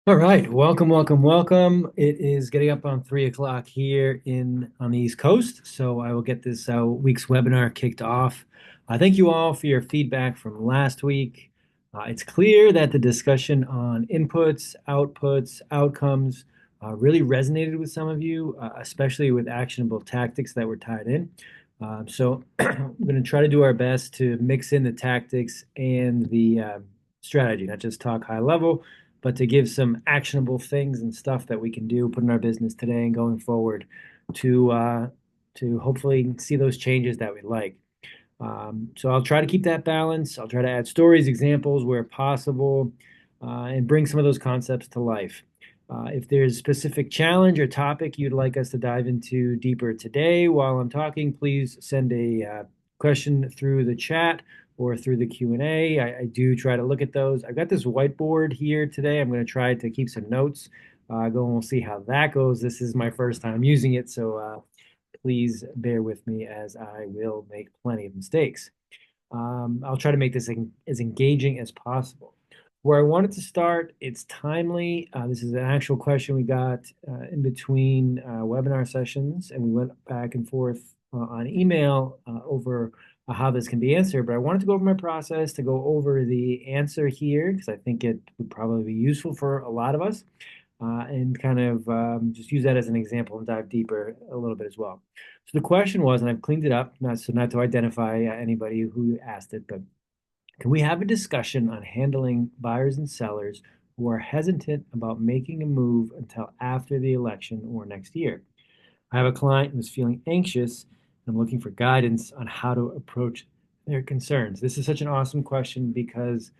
All right, welcome, welcome, welcome. It is getting up on 3 o'clock here on the East Coast, so I will get this week's webinar kicked off. Thank you all for your feedback from last week. It's clear that the discussion on inputs, outputs, outcomes really resonated with some of you, especially with actionable tactics that were tied in. So we're going to try to do our best to mix in the tactics and the strategy, not just talk high level but to give some actionable things and stuff that we can do, put in our business today and going forward to hopefully see those changes that we like. So I'll try to keep that balance. I'll try to add stories, examples where possible, and bring some of those concepts to life. If there's a specific challenge or topic you'd like us to dive into deeper today while I'm talking, please send a question through the chat or through the Q&A. I do try to look at those. I've got this whiteboard here today. I'm going to try to keep some notes. Go and we'll see how that goes. This is my first time using it, so please bear with me as I will make plenty of mistakes. I'll try to make this as engaging as possible. Where I wanted to start, it's timely. This is an actual question we got in between webinar sessions, and we went back and forth on email over how this can be answered. But I wanted to go over my process, to go over the answer here, because I think it would probably be useful for a lot of us, and kind of just use that as an example and dive deeper a little bit as well. So the question was, and I've cleaned it up, not to identify anybody who asked it, but can we have a discussion on handling buyers and sellers who are hesitant about making a move until after the election or next year? I have a client who's feeling anxious and I'm looking for guidance on how to approach their concerns. This is such an awesome question because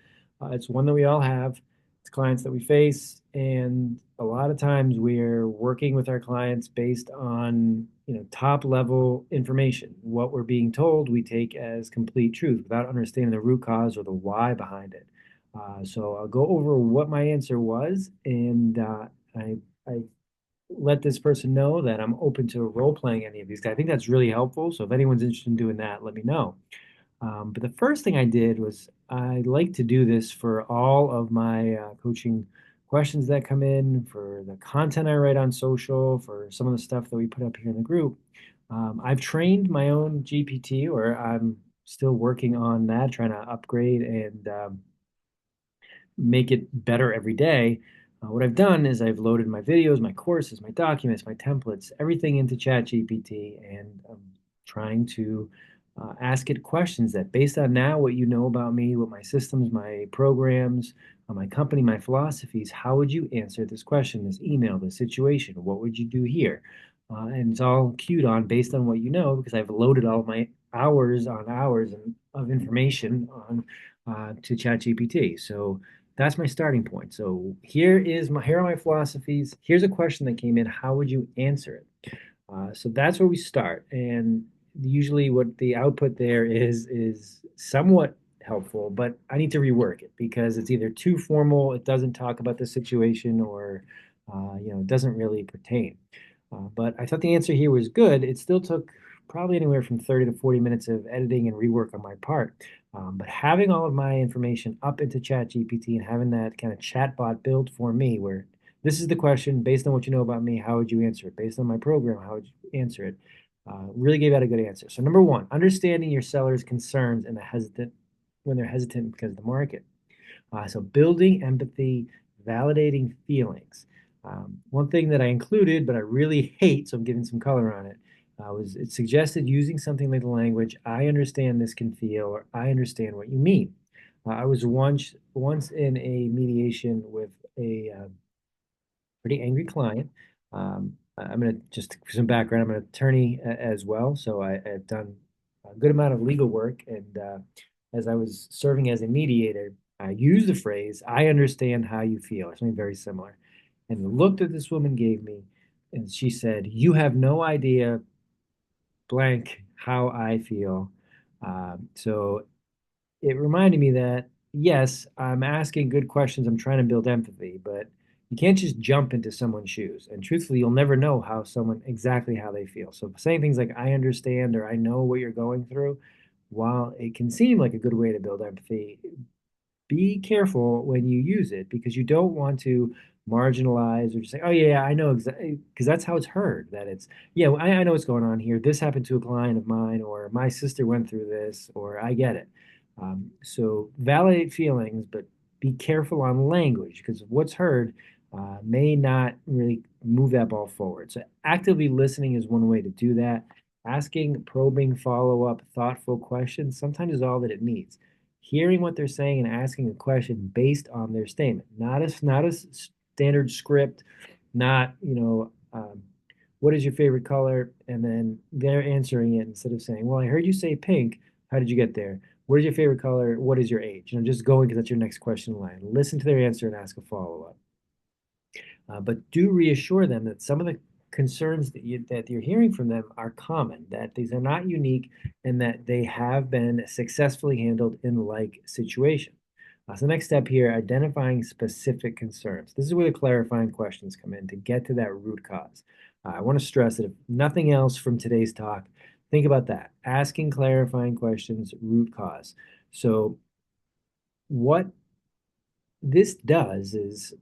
it's one that we all have. It's clients that we face, and a lot of times we're working with our clients based on top level information. What we're being told, we take as complete truth without understanding the root cause or the why behind it. So I'll go over what my answer was, and I let this person know that I'm open to role playing any of these guys. I think that's really helpful. So if anyone's interested in doing that, let me know. But the first thing I did was I like to do this for all of my coaching questions that come in, for the content I write on social, for some of the stuff that we put up here in the group. I've trained my own GPT, or I'm still working on that, trying to upgrade and make it better every day. What I've done is I've loaded my videos, my courses, my documents, my templates, everything into ChatGPT, and I'm trying to ask it questions that, based on now what you know about me, what my systems, my programs, my company, my philosophies, how would you answer this question, this email, this situation? What would you do here? And it's all queued on based on what you know, because I've loaded all my hours on hours of information on to ChatGPT. So that's my starting point. So here are my philosophies. Here's a question that came in. How would you answer it? So that's where we start. And usually what the output there is somewhat helpful, but I need to rework it because it's either too formal, it doesn't talk about the situation, or it doesn't really pertain. But I thought the answer here was good. It still took probably anywhere from 30 to 40 minutes of editing and rework on my part. But having all of my information up into ChatGPT and having that kind of chatbot built for me, where this is the question, based on what you know about me, how would you answer it? Based on my program, how would you answer it? Really gave out a good answer. So number one, understanding your seller's concerns and when they're hesitant because of the market. So building empathy, validating feelings. One thing that I included, but I really hate, so I'm giving some color on it, was it suggested using something like the language, I understand this can feel, or I understand what you mean. I was once in a mediation with a pretty angry client. I'm going to just for some background, I'm an attorney as well, so I've done a good amount of legal work. And as I was serving as a mediator, I used the phrase, I understand how you feel, or something very similar. And the look that this woman gave me, and she said, you have no idea blank how I feel. So it reminded me that, yes, I'm asking good questions. I'm trying to build empathy, but you can't just jump into someone's shoes. And truthfully, you'll never know exactly how they feel. So saying things like, I understand, or I know what you're going through, while it can seem like a good way to build empathy, be careful when you use it because you don't want to marginalize or just say, oh, yeah, I know exactly, because that's how it's heard that it's, yeah, well, I know what's going on here. This happened to a client of mine, or my sister went through this, or I get it. So validate feelings, but be careful on language because what's heard may not really move that ball forward. So actively listening is one way to do that. Asking probing follow-up thoughtful questions sometimes is all that it needs. Hearing what they're saying and asking a question based on their statement, not a standard script, not what is your favorite color, and then they're answering it instead of saying, well, I heard you say pink, how did you get there? What is your favorite color? What is your age? Just going because that's your next question in line. Listen to their answer and ask a follow-up. But do reassure them that some of the concerns that you're hearing from them are common, that these are not unique, and that they have been successfully handled in like situation. So the next step here, identifying specific concerns. This is where the clarifying questions come in to get to that root cause. I want to stress that if nothing else from today's talk, think about that. Asking clarifying questions, root cause. So what this does is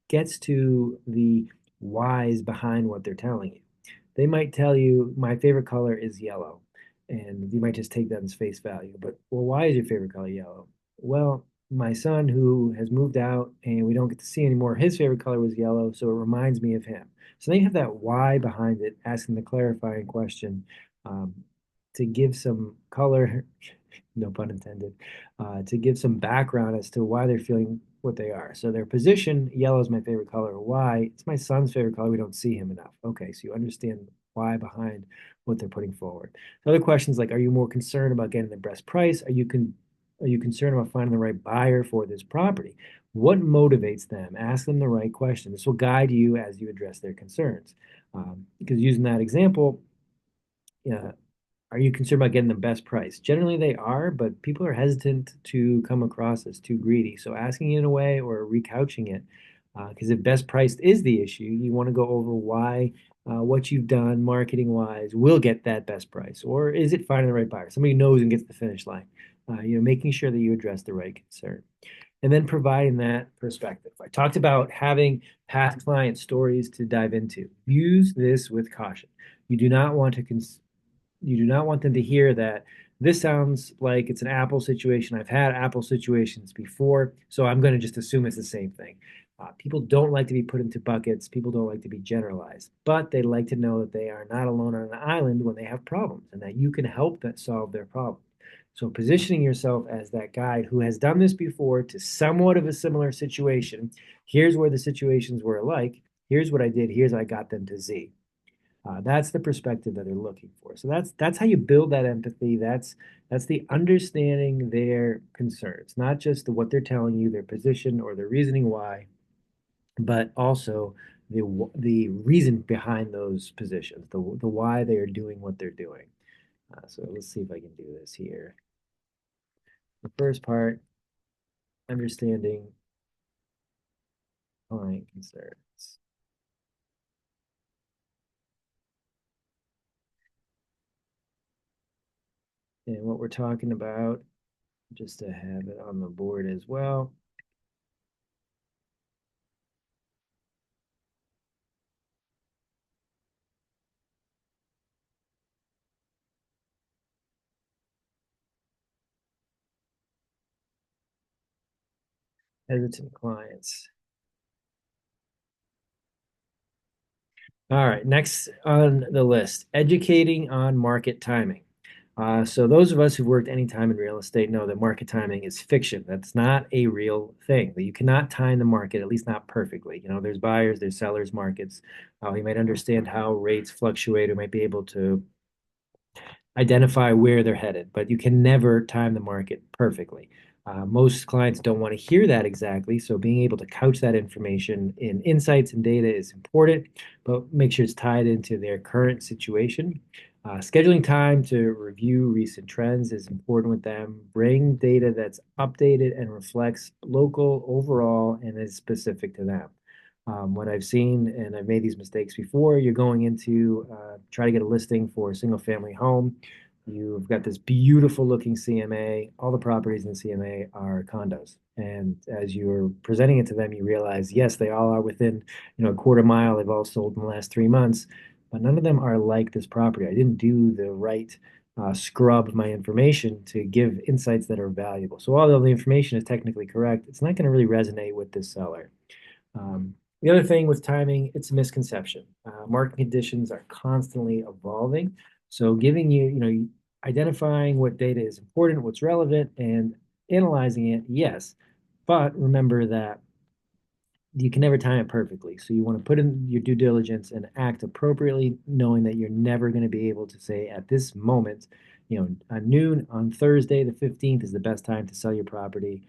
gets to the whys behind what they're telling you. They might tell you, my favorite color is yellow, and you might just take that as face value. But, well, why is your favorite color yellow? Well, my son, who has moved out and we don't get to see anymore, his favorite color was yellow, so it reminds me of him. So then you have that why behind it, asking the clarifying question um, to give some color, no pun intended, to give some background as to why they're feeling what they are. So their position, yellow is my favorite color. Why? It's my son's favorite color. We don't see him enough. Okay, so you understand why behind what they're putting forward. So other questions like, are you more concerned about getting the best price? Are you concerned about finding the right buyer for this property? What motivates them? Ask them the right question. This will guide you as you address their concerns. Because using that example, yeah, are you concerned about getting the best price? Generally, they are, but people are hesitant to come across as too greedy. So asking it in a way or recouching it, because if best priced is the issue, you want to go over why what you've done marketing wise will get that best price, or is it finding the right buyer? Somebody knows and gets the finish line. Making sure that you address the right concern, and then providing that perspective. I talked about having past client stories to dive into. Use this with caution. You do not want to you do not want them to hear that this sounds like it's an Apple situation. I've had Apple situations before, so I'm going to just assume it's the same thing. People don't like to be put into buckets. People don't like to be generalized, but they like to know that they are not alone on an island when they have problems and that you can help them solve their problem. So positioning yourself as that guide who has done this before to somewhat of a similar situation. Here's where the situations were alike. Here's what I did. Here's how I got them to Z. That's the perspective that they're looking for. So that's how you build that empathy. That's the understanding their concerns, not just what they're telling you, their position or their reasoning why, but also the reason behind those positions, the why they are doing what they're doing. So let's see if I can do this here. The first part, understanding client concerns. And what we're talking about, just to have it on the board as well. Hesitant clients. All right, next on the list, educating on market timing. So those of us who've worked any time in real estate know that market timing is fiction. That's not a real thing. You cannot time the market, at least not perfectly. There's buyers, there's sellers markets. You might understand how rates fluctuate. You might be able to identify where they're headed, but you can never time the market perfectly. Most clients don't want to hear that exactly, so being able to couch that information in insights and data is important, but make sure it's tied into their current situation. Scheduling time to review recent trends is important with them. Bring data that's updated and reflects local overall and is specific to them. What I've seen, and I've made these mistakes before, you're going into try to get a listing for a single family home. You've got this beautiful looking CMA. All the properties in the CMA are condos. And as you're presenting it to them, you realize, yes, they all are within, a quarter mile. They've all sold in the last 3 months, but none of them are like this property. I didn't do the right scrub of my information to give insights that are valuable. So although the information is technically correct, it's not going to really resonate with this seller. The other thing with timing, it's a misconception. Market conditions are constantly evolving. So giving you, identifying what data is important, what's relevant, and analyzing it, yes. But remember that you can never time it perfectly. So you want to put in your due diligence and act appropriately, knowing that you're never going to be able to say at this moment, at noon on Thursday, the 15th is the best time to sell your property.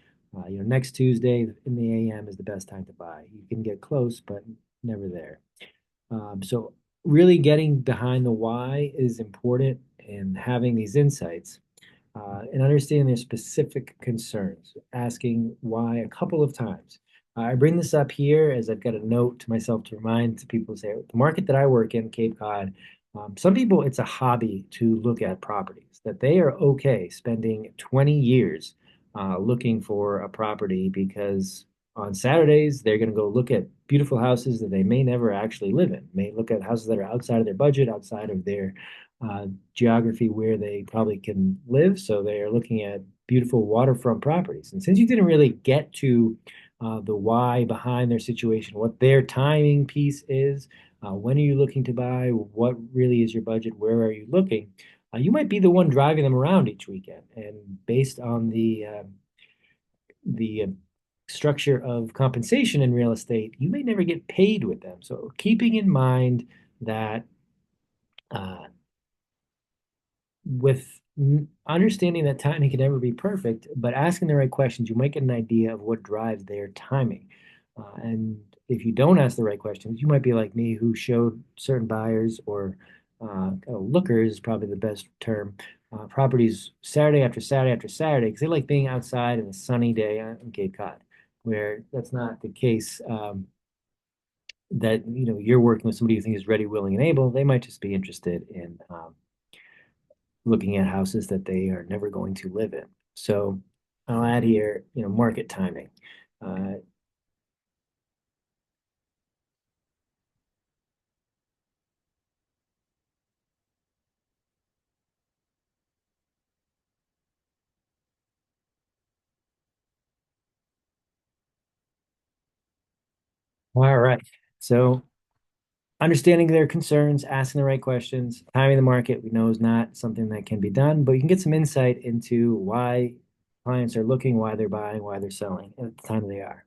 Next Tuesday in the AM is the best time to buy. You can get close, but never there. So really getting behind the why is important, and having these insights and understanding their specific concerns, asking why a couple of times. I bring this up here as I've got a note to myself to remind people, say, the market that I work in, Cape Cod, some people, it's a hobby to look at properties, that they are okay spending 20 years looking for a property because on Saturdays, they're going to go look at beautiful houses that they may never actually live in, may look at houses that are outside of their budget, outside of their geography where they probably can live. So they are looking at beautiful waterfront properties. And since you didn't really get to the why behind their situation, what their timing piece is, when are you looking to buy, what really is your budget, where are you looking, you might be the one driving them around each weekend. And based on the structure of compensation in real estate, you may never get paid with them. So keeping in mind that uh, with understanding that timing can never be perfect, but asking the right questions, you might get an idea of what drives their timing. And if you don't ask the right questions, you might be like me, who showed certain buyers or lookers is probably the best term, properties Saturday after Saturday after Saturday, because they like being outside in a sunny day on Cape Cod, where that's not the case. That you're working with somebody you think is ready, willing, and able. They might just be interested in looking at houses that they are never going to live in. So I'll add here, market timing. Uh, all right. So understanding their concerns, asking the right questions, timing the market, we know is not something that can be done, but you can get some insight into why clients are looking, why they're buying, why they're selling at the time they are.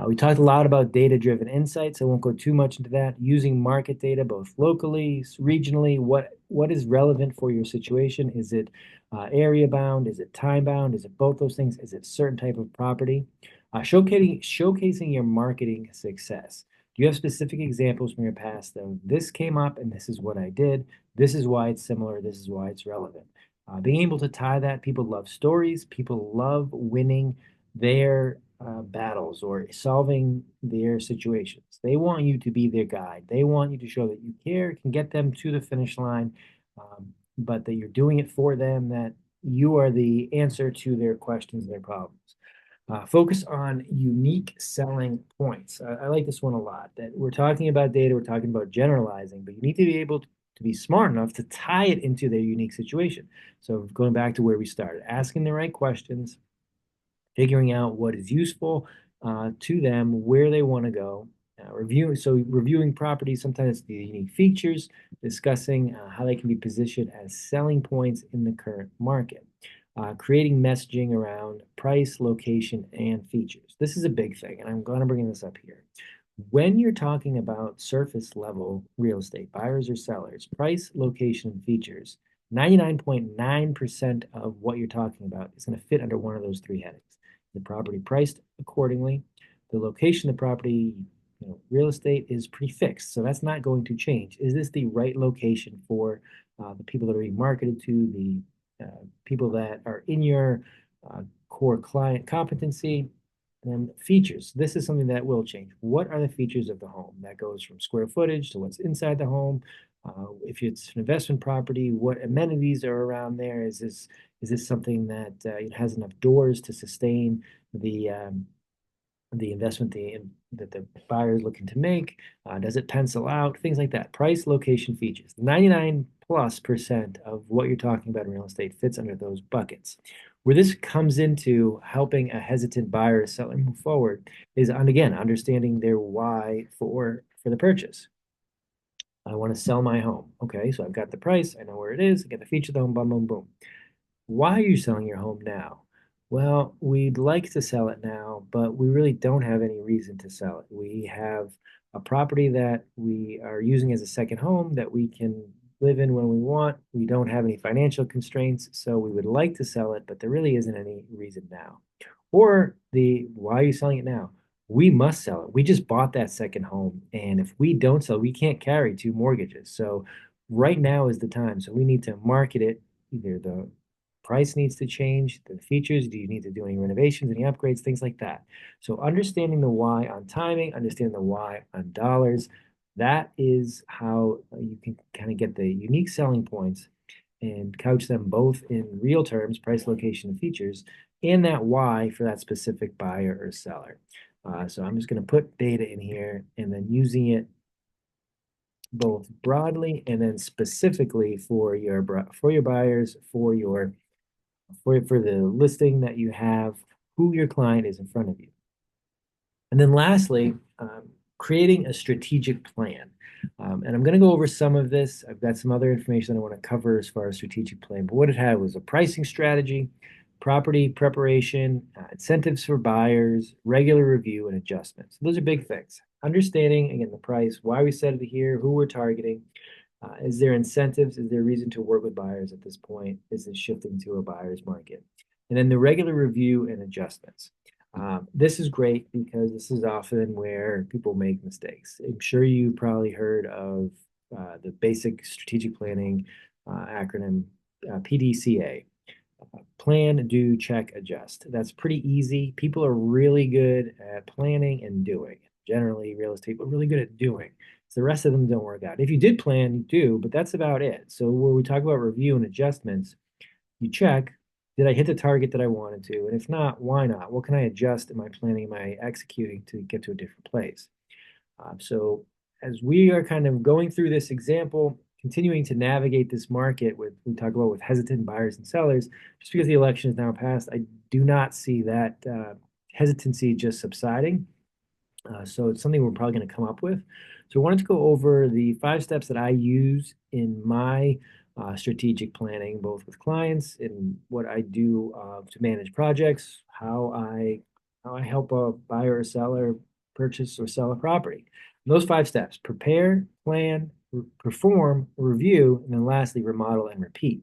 We talked a lot about data-driven insights. I won't go too much into that. Using market data, both locally, regionally, what is relevant for your situation? Is it area bound? Is it time bound? Is it both those things? Is it certain type of property? Showcasing your marketing success. Do you have specific examples from your past of this came up and this is what I did? This is why it's similar. This is why it's relevant. Being able to tie that, people love stories. People love winning their battles or solving their situations. They want you to be their guide. They want you to show that you care, can get them to the finish line, but that you're doing it for them, that you are the answer to their questions, their problems. Focus on unique selling points. I like this one a lot. That we're talking about data, we're talking about generalizing, but you need to be able to be smart enough to tie it into their unique situation. So going back to where we started, asking the right questions, figuring out what is useful to them, where they want to go. Reviewing properties, sometimes it's the unique features, discussing how they can be positioned as selling points in the current market. Creating messaging around price, location, and features. This is a big thing, and I'm going to bring this up here. When you're talking about surface level real estate, buyers or sellers, price, location, and features, 99.9% of what you're talking about is going to fit under one of those three headings. The property priced accordingly, the location of the property, real estate is pretty fixed, so that's not going to change. Is this the right location for the people that are being marketed to, the people that are in your core client competency? And features. This is something that will change. What are the features of the home? That goes from square footage to what's inside the home, If it's an investment property, what amenities are around there? Is this something that it has enough doors to sustain the investment that the buyer is looking to make? Does it pencil out? Things like that. Price, location, features. 99+% of what you're talking about in real estate fits under those buckets. Where this comes into helping a hesitant buyer or seller move forward is, and again, understanding their why for the purchase. I want to sell my home. Okay, so I've got the price, I know where it is, I get the feature of the home, boom, boom, boom. Why are you selling your home now? Well, we'd like to sell it now, but we really don't have any reason to sell it. We have a property that we are using as a second home that we can live in when we want. We don't have any financial constraints, so we would like to sell it, but there really isn't any reason now. Or the why are you selling it now? We must sell it. We just bought that second home, and if we don't sell, we can't carry two mortgages. So right now is the time. So we need to market it. Either the price needs to change, the features, do you need to do any renovations, any upgrades, things like that. So understanding the why on timing, understanding the why on dollars, that is how you can kind of get the unique selling points and couch them both in real terms, price, location, and features, and that why for that specific buyer or seller. So I'm just going to put data in here and then using it both broadly and then specifically for your buyers, for the listing that you have, who your client is in front of you. And then lastly, creating a strategic plan. And I'm going to go over some of this. I've got some other information I want to cover as far as strategic plan. But what it had was a pricing strategy, property preparation, incentives for buyers, regular review, and adjustments. Those are big things. Understanding, again, the price, why we set it here, who we're targeting. Is there incentives? Is there reason to work with buyers at this point? Is it shifting to a buyer's market? And then the regular review and adjustments. This is great because this is often where people make mistakes. I'm sure you probably heard of the basic strategic planning acronym PDCA. Plan, do, check, adjust. That's pretty easy. People are really good at planning and doing. Generally, real estate, but really good at doing. So the rest of them don't work out. If you did plan, you do, but that's about it. So where we talk about review and adjustments, you check, did I hit the target that I wanted to? And if not, why not? What can I adjust in my planning, my executing to get to a different place? So as we are kind of going through this example, continuing to navigate this market we talk about with hesitant buyers and sellers, just because the election is now passed, I do not see that hesitancy just subsiding. So it's something we're probably going to come up with. So I wanted to go over the 5 steps that I use in my strategic planning, both with clients and what I do to manage projects, how I help a buyer or seller purchase or sell a property. And those 5 steps: prepare, plan, perform, review, and then lastly, remodel and repeat.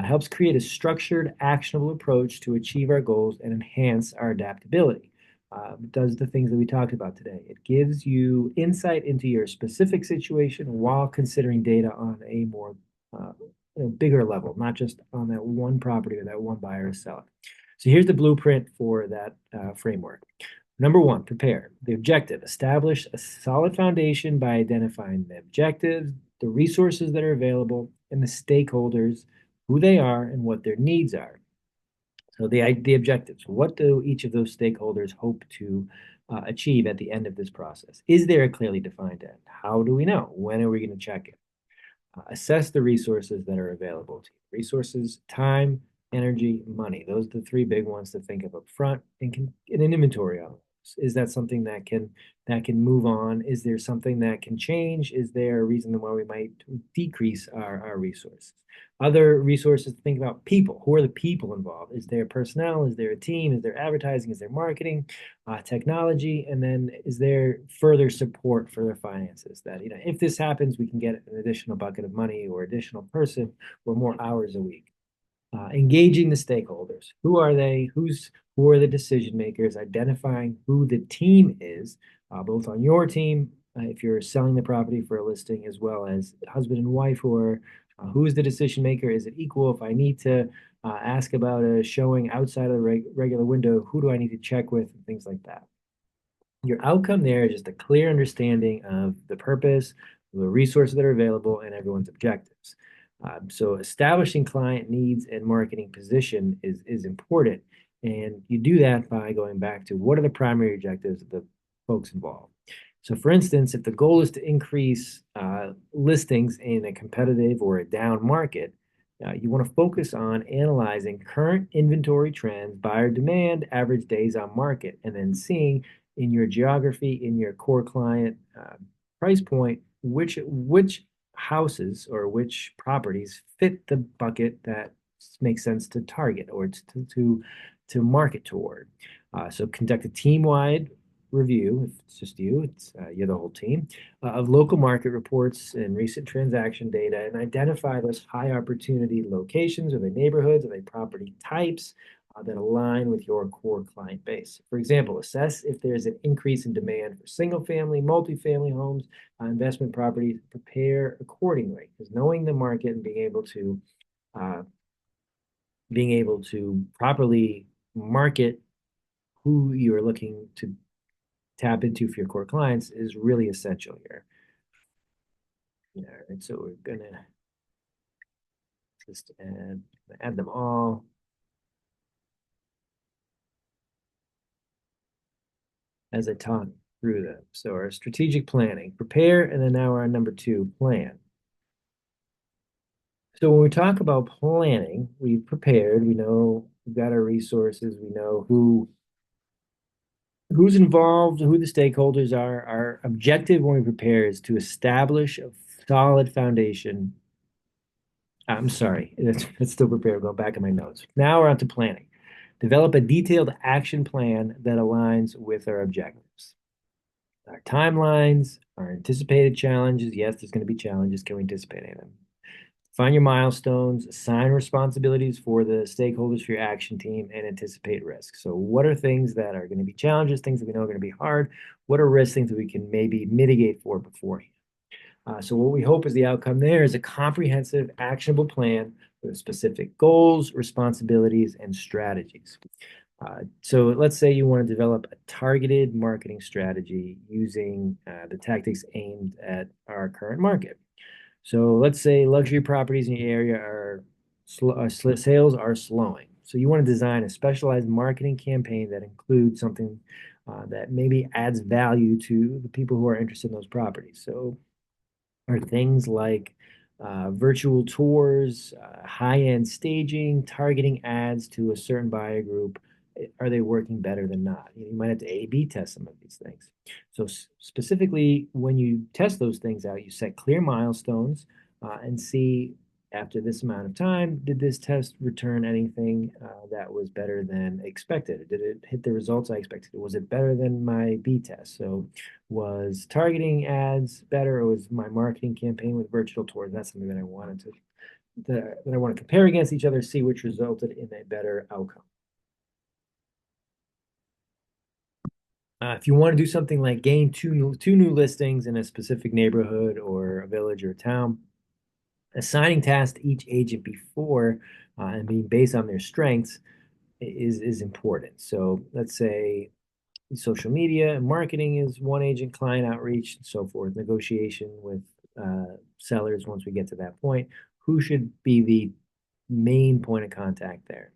Helps create a structured, actionable approach to achieve our goals and enhance our adaptability. Does the things that we talked about today. It gives you insight into your specific situation while considering data on a more bigger level, not just on that one property or that one buyer or seller. So here's the blueprint for that framework. Number 1, prepare. The objective: establish a solid foundation by identifying the objectives, the resources that are available, and the stakeholders, who they are and what their needs are. So the objectives: what do each of those stakeholders hope to achieve at the end of this process? Is there a clearly defined end? How do we know? When are we going to check it? Assess the resources that are available to you. Resources: time, energy, money. Those are the 3 big ones to think of up front and get an inventory of. Is that something that can move on? Is there something that can change? Is there a reason why we might decrease our resources? Other resources to think about: people. Who are the people involved? Is there personnel? Is there a team? Is there advertising? Is there marketing? Technology? And then is there further support for their finances? That, if this happens, we can get an additional bucket of money or additional person or more hours a week. Engaging the stakeholders. Who are they? Who are the decision makers? Identifying who the team is, both on your team, if you're selling the property for a listing, as well as husband and wife, who is the decision maker? Is it equal? If I need to ask about a showing outside of the regular window, who do I need to check with, and things like that. Your outcome there is just a clear understanding of the purpose, the resources that are available, and everyone's objectives. So establishing client needs and marketing position is important. And you do that by going back to what are the primary objectives of the folks involved. So, for instance, if the goal is to increase listings in a competitive or a down market, you want to focus on analyzing current inventory trends, buyer demand, average days on market, and then seeing in your geography, in your core client price point, which houses or which properties fit the bucket that makes sense to target or to market toward. So conduct a team-wide review. If it's just you, you're the whole team of local market reports and recent transaction data, and identify those high opportunity locations. Are they neighborhoods? Are they property types that align with your core client base? For example, assess if there's an increase in demand for single family, multifamily homes, investment properties. Prepare accordingly, because knowing the market and uh, being able to properly market who you're looking to tap into for your core clients is really essential here. All right, so we're gonna just add them all. As I talk through them. So our strategic planning, prepare, and then now we're on number two, plan. So when we talk about planning, we've prepared, we know we've got our resources, we know who's involved, who the stakeholders are. Our objective when we prepare is to establish a solid foundation. I'm sorry, that's still prepared. Go back in my notes. Now we're on to planning. Develop a detailed action plan that aligns with our objectives. Our timelines, our anticipated challenges. Yes, there's going to be challenges. Can we anticipate them? Find your milestones, assign responsibilities for the stakeholders for your action team, and anticipate risks. So, what are things that are going to be challenges, things that we know are going to be hard? What are risks, things that we can maybe mitigate for beforehand? So, what we hope is the outcome there is a comprehensive, actionable plan with specific goals, responsibilities, and strategies. So let's say you want to develop a targeted marketing strategy using the tactics aimed at our current market. So let's say luxury properties in your area sales are slowing. So you want to design a specialized marketing campaign that includes something that maybe adds value to the people who are interested in those properties. So are things like virtual tours, high-end staging, targeting ads to a certain buyer group. Are they working better than not? You might have to A/B test some of these things. So specifically, when you test those things out, you set clear milestones and see after this amount of time, did this test return anything that was better than expected? Did it hit the results I expected? Was it better than my B test? So was targeting ads better, or was my marketing campaign with virtual tours? That's something that I wanted to that I want to compare against each other, see which resulted in a better outcome. If you want to do something like gain two new listings in a specific neighborhood or a village or a town, assigning tasks to each agent before and being based on their strengths is important. So let's say social media and marketing is one agent, client outreach, and so forth, negotiation with sellers once we get to that point. Who should be the main point of contact there?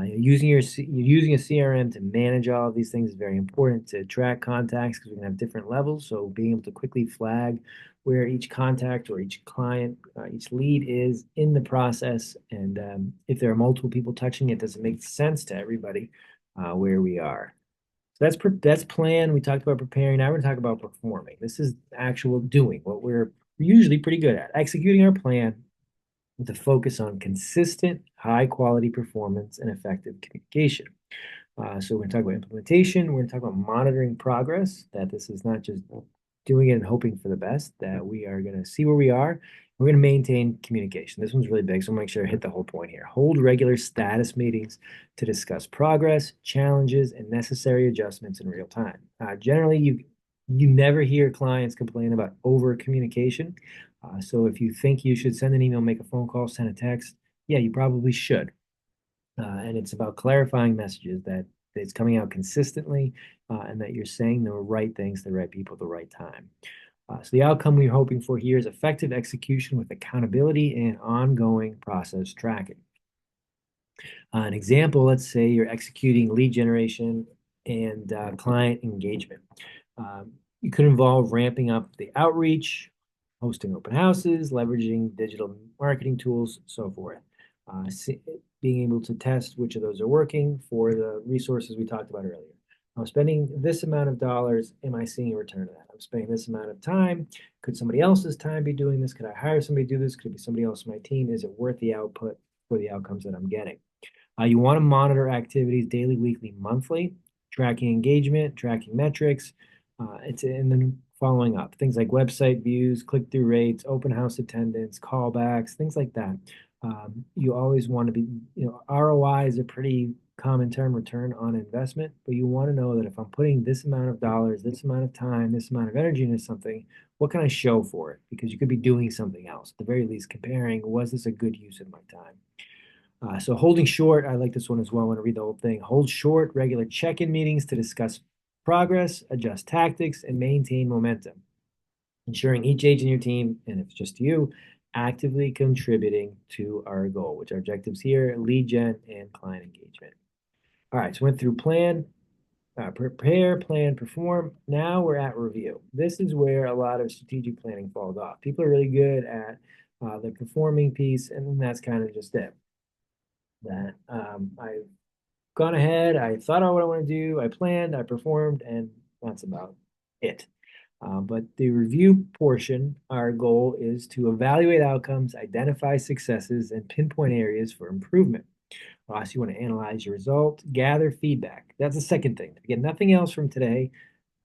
Using a CRM to manage all of these things is very important to track contacts because we can have different levels. So being able to quickly flag where each contact or each client, each lead is in the process, and if there are multiple people touching it, does it make sense to everybody where we are? So that's plan. We talked about preparing. Now we're going to talk about performing. This is actual doing what we're usually pretty good at, executing our plan with a focus on consistent, high quality performance and effective communication. So we're going to talk about implementation. We're going to talk about monitoring progress, that this is not just doing it and hoping for the best, that we are going to see where we are. We're going to maintain communication. This one's really big, so I'll make sure I hit the whole point here. Hold regular status meetings to discuss progress, challenges, and necessary adjustments in real time. Generally, you never hear clients complain about over communication. So if you think you should send an email, make a phone call, send a text, yeah, you probably should. And it's about clarifying messages that it's coming out consistently and that you're saying the right things to the right people at the right time. So the outcome we're hoping for here is effective execution with accountability and ongoing process tracking. An example, let's say you're executing lead generation and client engagement. You could involve ramping up the outreach, hosting open houses, leveraging digital marketing tools, so forth. Being able to test which of those are working for the resources we talked about earlier. I'm spending this amount of dollars. Am I seeing a return of that? I'm spending this amount of time. Could somebody else's time be doing this? Could I hire somebody to do this? Could it be somebody else on my team? Is it worth the output for the outcomes that I'm getting? You want to monitor activities daily, weekly, monthly, tracking engagement, tracking metrics. And then following up things like website views, click-through rates, open house attendance, callbacks, things like that. You always want to be, ROI is a pretty common term, return on investment, but you want to know that if I'm putting this amount of dollars, this amount of time, this amount of energy into something, what can I show for it? Because you could be doing something else. At the very least, comparing, was this a good use of my time? So holding short, I like this one as well. I want to read the whole thing. Hold short regular check-in meetings to discuss progress, adjust tactics, and maintain momentum. Ensuring each agent in your team, and if it's just you, actively contributing to our goal, which are objectives here, lead gen and client engagement. All right, so went through plan, prepare, plan, perform. Now we're at review. This is where a lot of strategic planning falls off. People are really good at the performing piece, and that's kind of just it. That I've gone ahead, I thought of what I want to do, I planned, I performed, and that's about it. But the review portion, our goal is to evaluate outcomes, identify successes, and pinpoint areas for improvement. Also, you want to analyze your result, gather feedback. That's the second thing. If you get nothing else from today,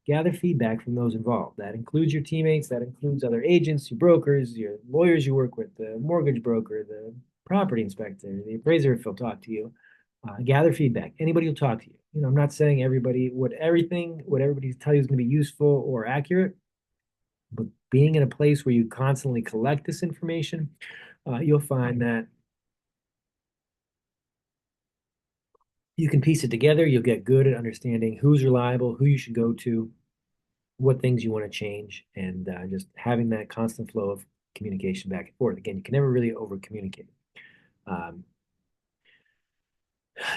gather feedback from those involved. That includes your teammates, that includes other agents, your brokers, your lawyers you work with, the mortgage broker, the property inspector, the appraiser if he'll talk to you. Gather feedback. Anybody will talk to you. I'm not saying what everybody tell you is going to be useful or accurate, but being in a place where you constantly collect this information, you'll find that you can piece it together. You'll get good at understanding who's reliable, who you should go to, what things you want to change, and just having that constant flow of communication back and forth. Again, you can never really over communicate. Um,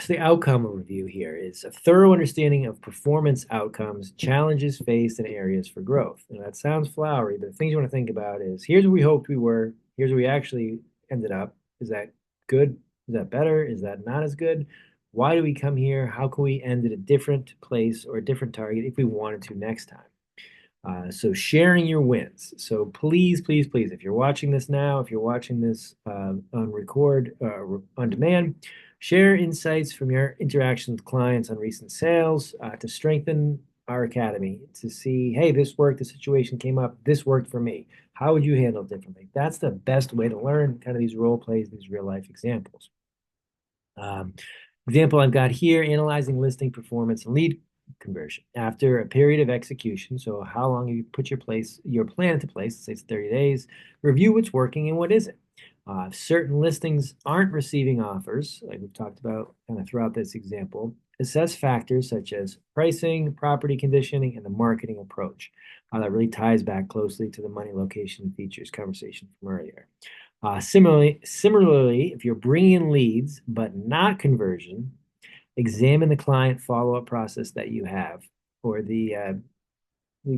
so the outcome review here is a thorough understanding of performance outcomes, challenges faced, and areas for growth. And that sounds flowery, but the things you want to think about is here's where we hoped we were, here's where we actually ended up. Is that good? Is that better? Is that not as good? Why do we come here? How can we end at a different place or a different target if we wanted to next time? So sharing your wins. So please, please, please, if you're watching this now, if you're watching this on record, on demand, share insights from your interactions with clients on recent sales to strengthen our academy to see, hey, this worked, the situation came up, this worked for me. How would you handle it differently? That's the best way to learn kind of these role plays, these real life examples. Example I've got here, analyzing listing performance and lead conversion after a period of execution. So how long have you put your plan into place? Let's say it's 30 days. Review what's working and what isn't. If certain listings aren't receiving offers, like we've talked about kind of throughout this example, assess factors such as pricing, property conditioning, and the marketing approach. That really ties back closely to the money, location, features conversation from earlier. Similarly, if you're bringing in leads but not conversion, examine the client follow-up process that you have or the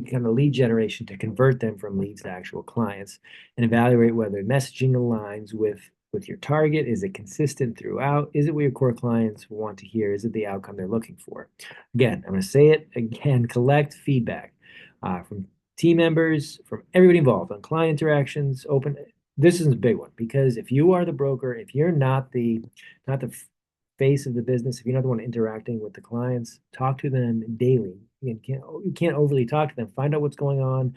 kind of lead generation to convert them from leads to actual clients and evaluate whether messaging aligns with your target. Is it consistent throughout? Is it what your core clients want to hear? Is it the outcome they're looking for? Again, I'm going to say it again, collect feedback from team members, from everybody involved on client interactions, open. This is a big one because if you are the broker, if you're not the face of the business, if you're not the one interacting with the clients, talk to them daily. You can't overly talk to them. Find out what's going on.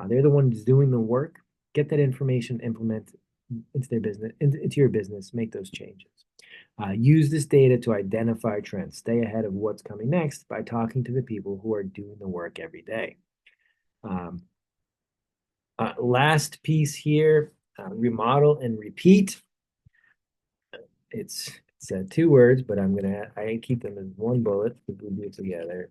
They're the ones doing the work. Get that information, implement into their business, into your business, make those changes. Use this data to identify trends. Stay ahead of what's coming next by talking to the people who are doing the work every day. Last piece here, remodel and repeat. It's 2 words, but I keep them as one bullet because we do it together.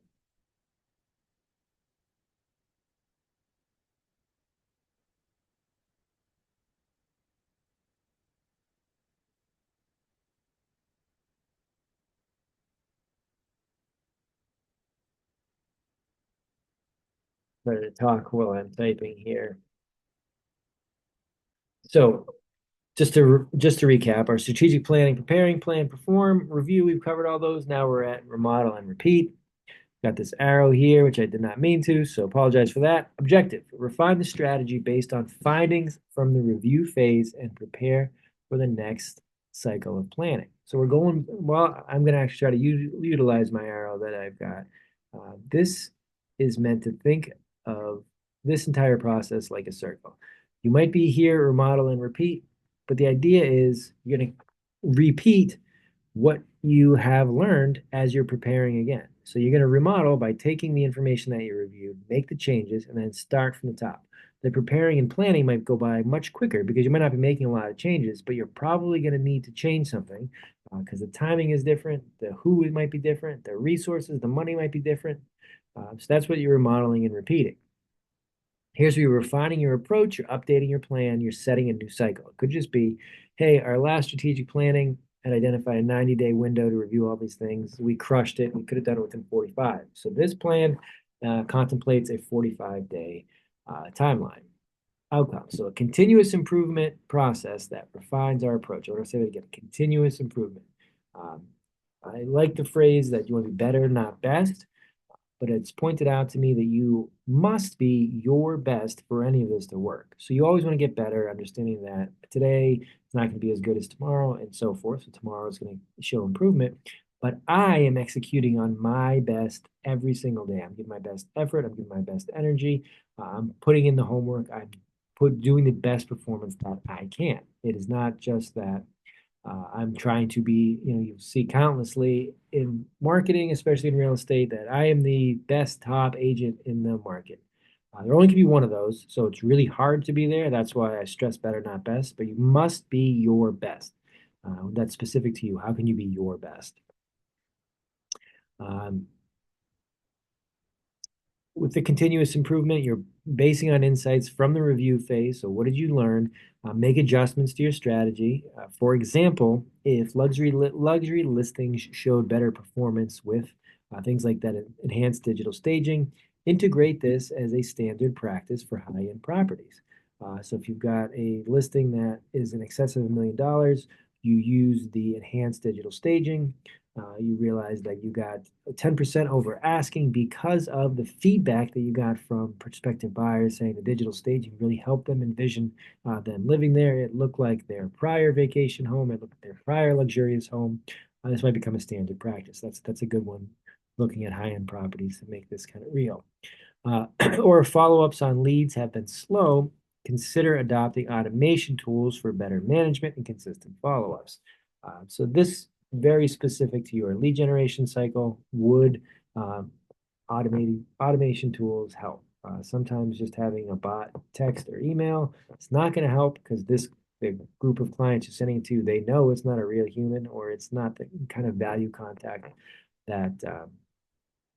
Try to talk while I'm typing here. So just to recap, our strategic planning, preparing, plan, perform, review, we've covered all those. Now we're at remodel and repeat. Got this arrow here, which I did not mean to, so apologize for that. Objective, refine the strategy based on findings from the review phase and prepare for the next cycle of planning. So we're going, well, I'm going to actually try to utilize my arrow that I've got. This is meant to think of this entire process like a circle. You might be here, remodel, and repeat, but the idea is you're going to repeat what you have learned as you're preparing again. So you're going to remodel by taking the information that you reviewed, make the changes, and then start from the top. The preparing and planning might go by much quicker because you might not be making a lot of changes, but you're probably going to need to change something because the timing is different, the who might be different, the resources, the money might be different. So that's what you're remodeling and repeating. Here's where you're refining your approach, you're updating your plan, you're setting a new cycle. It could just be, hey, our last strategic planning had identified a 90-day window to review all these things. We crushed it. We could have done it within 45. So this plan contemplates a 45-day timeline outcome. So a continuous improvement process that refines our approach. I want to say that again, continuous improvement. Um, I like the phrase that you want to be better, not best, but it's pointed out to me that you must be your best for any of this to work. So you always want to get better, understanding that today it's not going to be as good as tomorrow and so forth. So tomorrow is going to show improvement. But I am executing on my best every single day. I'm giving my best effort. I'm giving my best energy. I'm putting in the homework. I'm doing the best performance that I can. It is not just that I'm trying to be, you see countlessly in marketing, especially in real estate, that I am the best top agent in the market. There only can be one of those, so it's really hard to be there. That's why I stress better, not best, but you must be your best. That's specific to you. How can you be your best? Um, with the continuous improvement, you're basing on insights from the review phase. So, what did you learn? Make adjustments to your strategy. For example, if luxury listings showed better performance with things like that enhanced digital staging, integrate this as a standard practice for high-end properties. So, if you've got a listing that is in excess of $1 million, you use the enhanced digital staging. You realize that you got 10% over asking because of the feedback that you got from prospective buyers saying the digital staging really helped them envision them living there. It looked like their prior vacation home. It looked like their prior luxurious home. This might become a standard practice. That's a good one, looking at high-end properties to make this kind of real. Or follow-ups on leads have been slow, consider adopting automation tools for better management and consistent follow-ups. So this very specific to your lead generation cycle would um, automation tools help. Sometimes just having a bot text or email, it's not going to help because the group of clients you're sending it to, they know it's not a real human or it's not the kind of value contact that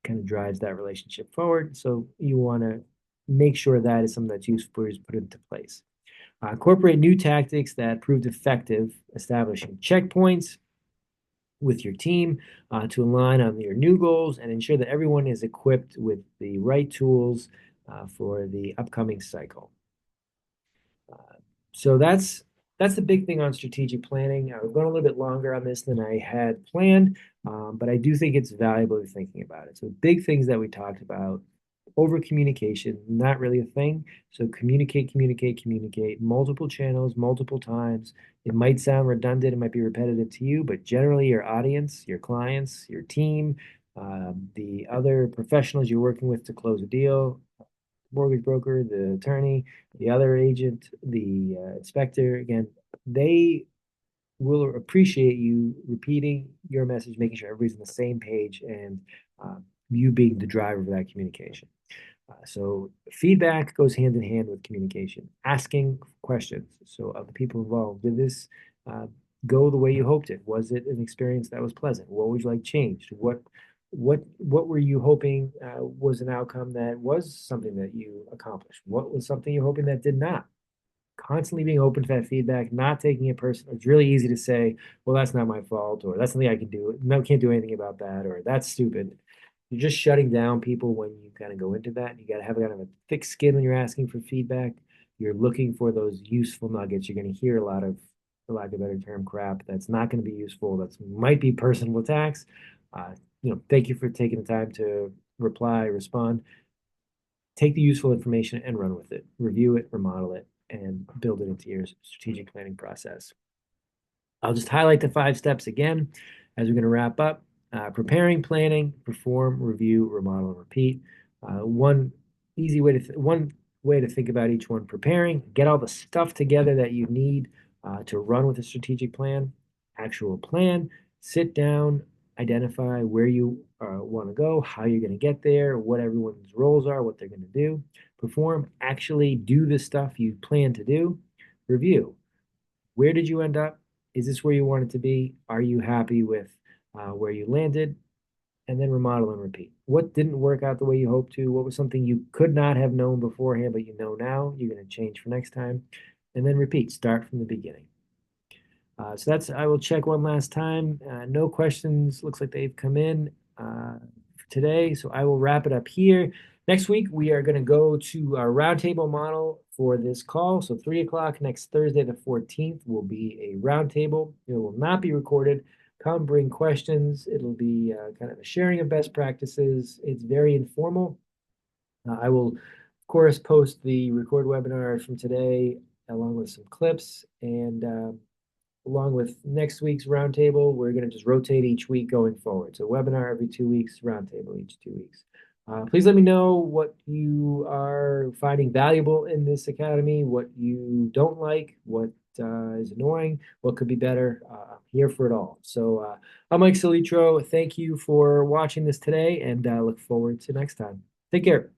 kind of drives that relationship forward. So you want to make sure that is something that's useful is put into place. Incorporate new tactics that proved effective, establishing checkpoints with your team to align on your new goals and ensure that everyone is equipped with the right tools for the upcoming cycle. So that's the big thing on strategic planning. I was going a little bit longer on this than I had planned, but I do think it's valuable to thinking about it. So big things that we talked about: over communication, not really a thing. So communicate, communicate, communicate, multiple channels, multiple times. It might sound redundant, it might be repetitive to you, but generally your audience, your clients, your team, the other professionals you're working with to close a deal, mortgage broker, the attorney, the other agent, the inspector, again, they will appreciate you repeating your message, making sure everybody's on the same page, and uh, you being the driver of that communication. So feedback goes hand in hand with communication. Asking questions. So of the people involved, did this uh, go the way you hoped it? Was it an experience that was pleasant? What would you like changed? What were you hoping was an outcome that was something that you accomplished? What was something you're hoping that did not? Constantly being open to that feedback, not taking it personal. It's really easy to say, well, that's not my fault, or that's something I can do. No, can't do anything about that, or that's stupid. You're just shutting down people when you kind of go into that. You got to have kind of a thick skin when you're asking for feedback. You're looking for those useful nuggets. You're going to hear a lot of, for lack of a better term, crap that's not going to be useful. That might be personal attacks. Uh, thank you for taking the time to reply, respond. Take the useful information and run with it. Review it, remodel it, and build it into your strategic planning process. I'll just highlight the 5 steps again as we're going to wrap up. Preparing, planning, perform, review, remodel, and repeat. One easy way to one way to think about each one: preparing, get all the stuff together that you need to run with a strategic plan. Actual plan, sit down, identify where you want to go, how you're going to get there, what everyone's roles are, what they're going to do. Perform, actually do the stuff you plan to do. Review, where did you end up? Is this where you wanted to be? Are you happy with where you landed? And then remodel and repeat. What didn't work out the way you hoped to? What was something you could not have known beforehand, but you know now? You're going to change for next time. And then repeat. Start from the beginning. So that's, I will check one last time. No questions. Looks like they've come in today. So I will wrap it up here. Next week, we are going to go to our roundtable model for this call. So 3 o'clock next Thursday, the 14th, will be a roundtable. It will not be recorded. Come bring questions. It'll be kind of a sharing of best practices. It's very informal. I will, of course, post the record webinar from today along with some clips and along with next week's roundtable. We're going to just rotate each week going forward. So webinar every 2 weeks, roundtable each 2 weeks. Please let me know what you are finding valuable in this academy, what you don't like, what is annoying, what could be better. I'm here for it all. So I'm Mike Silitro. Thank you for watching this today and look forward to next time. Take care.